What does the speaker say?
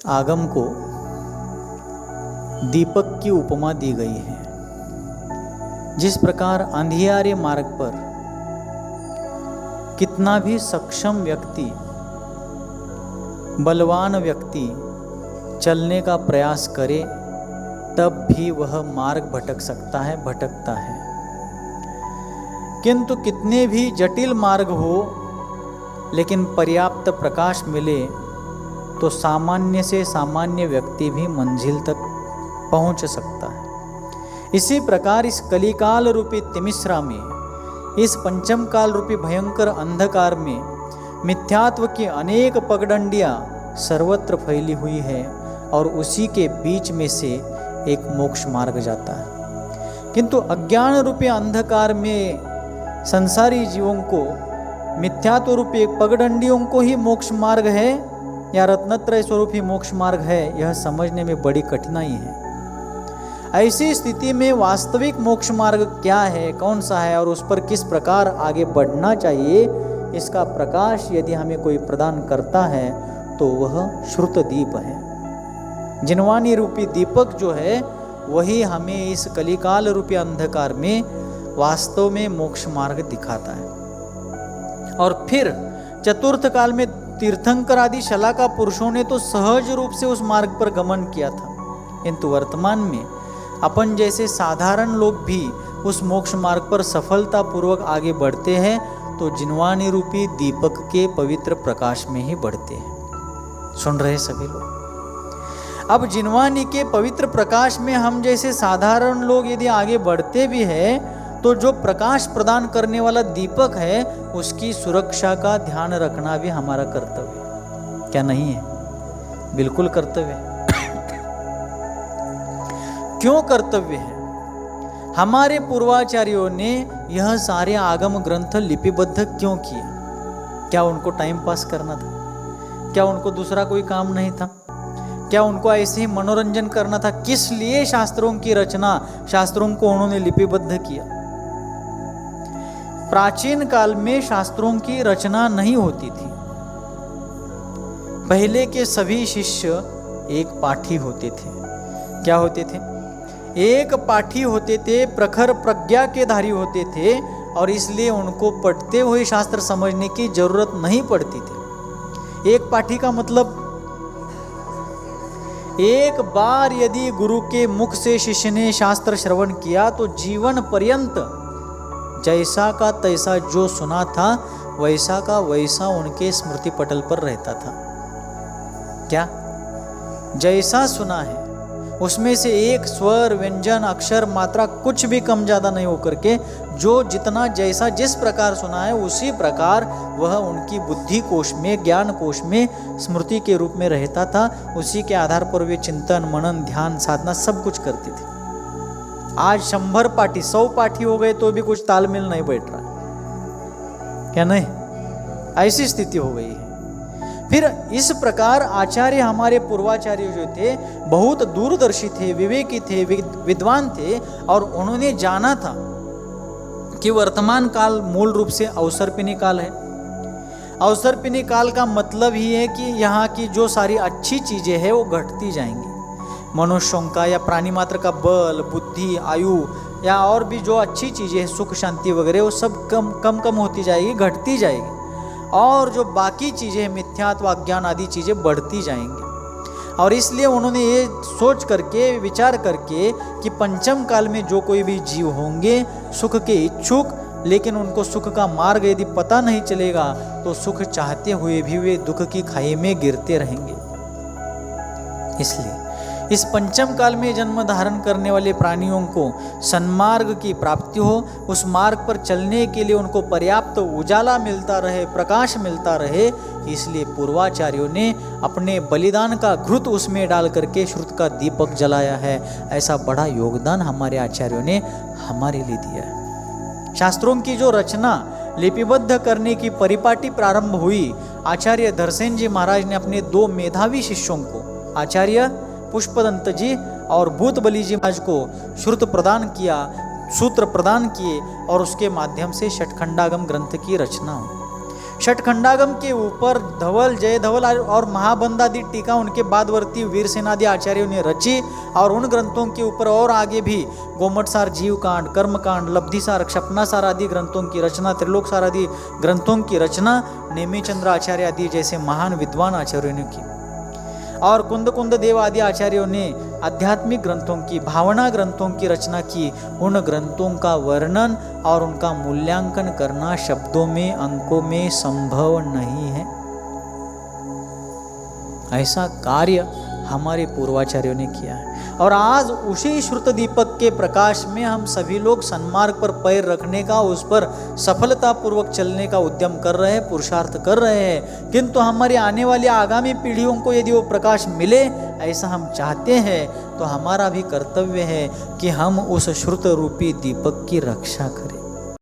आगम को दीपक की उपमा दी गई है। जिस प्रकार अंधियारे मार्ग पर कितना भी सक्षम व्यक्ति, बलवान व्यक्ति चलने का प्रयास करे तब भी वह मार्ग भटक सकता है, भटकता है। किंतु कितने भी जटिल मार्ग हो लेकिन पर्याप्त प्रकाश मिले तो सामान्य से सामान्य व्यक्ति भी मंजिल तक पहुंच सकता है। इसी प्रकार इस कलिकाल रूपी तिमिश्रा में, इस पंचम काल रूपी भयंकर अंधकार में मिथ्यात्व की अनेक पगडंडियां सर्वत्र फैली हुई है और उसी के बीच में से एक मोक्ष मार्ग जाता है। किंतु अज्ञान रूपी अंधकार में संसारी जीवों को मिथ्यात्व रूपी पगडंडियों को ही मोक्ष मार्ग है या रत्नत्रय स्वरूपी मोक्ष मार्ग है, यह समझने में बड़ी कठिनाई है। ऐसी स्थिति में वास्तविक मोक्ष मार्ग क्या है, कौन सा है और उस पर किस प्रकार आगे बढ़ना चाहिए, इसका प्रकाश यदि हमें कोई प्रदान करता है तो वह श्रुत दीप है। जिनवानी रूपी दीपक जो है वही हमें इस कलिकाल रूपी अंधकार में वास्तव में मोक्ष मार्ग दिखाता है। और फिर चतुर्थ काल में तीर्थंकर आदि शलाका पुरुषों ने तो सहज रूप से उस मार्ग पर गमन किया था, किंतु वर्तमान में अपन जैसे साधारण लोग भी उस मोक्ष मार्ग पर सफलतापूर्वक आगे बढ़ते हैं तो जिनवानी रूपी दीपक के पवित्र प्रकाश में ही बढ़ते हैं। सुन रहे सभी लोग? अब जिनवानी के पवित्र प्रकाश में हम जैसे साधारण लोग यदि आगे बढ़ते भी हैं तो जो प्रकाश प्रदान करने वाला दीपक है उसकी सुरक्षा का ध्यान रखना भी हमारा कर्तव्य है। क्या नहीं है? बिल्कुल कर्तव्य है। क्यों कर्तव्य है? हमारे पूर्वाचार्यों ने यह सारे आगम ग्रंथ लिपिबद्ध क्यों किए? क्या उनको टाइम पास करना था? क्या उनको दूसरा कोई काम नहीं था? क्या उनको ऐसे ही मनोरंजन करना था? किस लिए शास्त्रों की रचना, शास्त्रों को उन्होंने लिपिबद्ध किया? प्राचीन काल में शास्त्रों की रचना नहीं होती थी। पहले के सभी शिष्य एक पाठी होते थे। क्या होते थे? एक पाठी होते थे, प्रखर प्रज्ञा के धारी होते थे और इसलिए उनको पढ़ते हुए शास्त्र समझने की जरूरत नहीं पड़ती थी। एक पाठी का मतलब एक बार यदि गुरु के मुख से शिष्य ने शास्त्र श्रवण किया तो जीवन पर्यंत जैसा का तैसा जो सुना था वैसा का वैसा उनके स्मृति पटल पर रहता था। क्या? जैसा सुना है उसमें से एक स्वर, व्यंजन, अक्षर, मात्रा कुछ भी कम ज्यादा नहीं होकर के जो जितना जैसा जिस प्रकार सुना है उसी प्रकार वह उनकी बुद्धि कोश में, ज्ञान कोश में स्मृति के रूप में रहता था। उसी के आधार पर वे चिंतन, मनन, ध्यान, साधना सब कुछ करते थे। आज 100 पाठी, 100 पाठी हो गए तो भी कुछ तालमेल नहीं बैठ रहा। क्या नहीं? ऐसी स्थिति हो गई है। फिर इस प्रकार आचार्य, हमारे पूर्वाचार्य जो थे बहुत दूरदर्शी थे, विवेकी थे, विद्वान थे और उन्होंने जाना था कि वर्तमान काल मूल रूप से अवसर्पिणी काल है। अवसर्पिणी काल का मतलब ही है कि यहाँ की जो सारी अच्छी चीजें हैं वो घटती जाएंगी। मनुष्यों का या प्राणी मात्र का बल, बुद्धि, आयु या और भी जो अच्छी चीजें हैं, सुख, शांति वगैरह, वो सब कम होती जाएगी, घटती जाएगी और जो बाकी चीजें हैं, मिथ्यात्व, अज्ञान आदि चीजें बढ़ती जाएंगी। और इसलिए उन्होंने ये सोच करके, विचार करके कि पंचम काल में जो कोई भी जीव होंगे सुख के इच्छुक, लेकिन उनको सुख का मार्ग यदि पता नहीं चलेगा तो सुख चाहते हुए भी वे दुख की खाई में गिरते रहेंगे। इसलिए इस पंचम काल में जन्म धारण करने वाले प्राणियों को सन्मार्ग की प्राप्ति हो, उस मार्ग पर चलने के लिए उनको पर्याप्त उजाला मिलता रहे, प्रकाश मिलता रहे, इसलिए पूर्वाचार्यों ने अपने बलिदान का घृत उसमें डाल करके श्रुत का दीपक जलाया है। ऐसा बड़ा योगदान हमारे आचार्यों ने हमारे लिए दिया है। शास्त्रों की जो रचना लिपिबद्ध करने की परिपाटी प्रारंभ हुई, आचार्य धरसेन जी महाराज ने अपने 2 मेधावी शिष्यों को, आचार्य पुष्पदंत जी और भूतबली जी महाराज को श्रुत प्रदान किया, सूत्र प्रदान किए और उसके माध्यम से षटखंडागम ग्रंथ की रचना हुई। षटखंडागम के ऊपर धवल, जय धवल और महाबंदादि टीका उनके बादवर्ती वीर सेनादि आचार्यों ने रची और उन ग्रंथों के ऊपर और आगे भी गोमटसार, जीवकांड, कर्मकांड, लब्धिसार, क्षपनासार आदि ग्रंथों की रचना, त्रिलोकसार आदि ग्रंथों की रचना नेमिचंद्र आचार्य आदि जैसे महान विद्वान आचार्यों ने की और कुंद देव आदि आचार्यों ने आध्यात्मिक ग्रंथों की, भावना ग्रंथों की रचना की। उन ग्रंथों का वर्णन और उनका मूल्यांकन करना शब्दों में, अंकों में संभव नहीं है। ऐसा कार्य हमारे पूर्वाचार्यों ने किया है और आज उसी श्रुत दीपक के प्रकाश में हम सभी लोग सन्मार्ग पर पैर रखने का, उस पर सफलतापूर्वक चलने का उद्यम कर रहे हैं, पुरुषार्थ कर रहे हैं। किंतु हमारी आने वाली आगामी पीढ़ियों को यदि वो प्रकाश मिले, ऐसा हम चाहते हैं, तो हमारा भी कर्तव्य है कि हम उस श्रुत रूपी दीपक की रक्षा करें।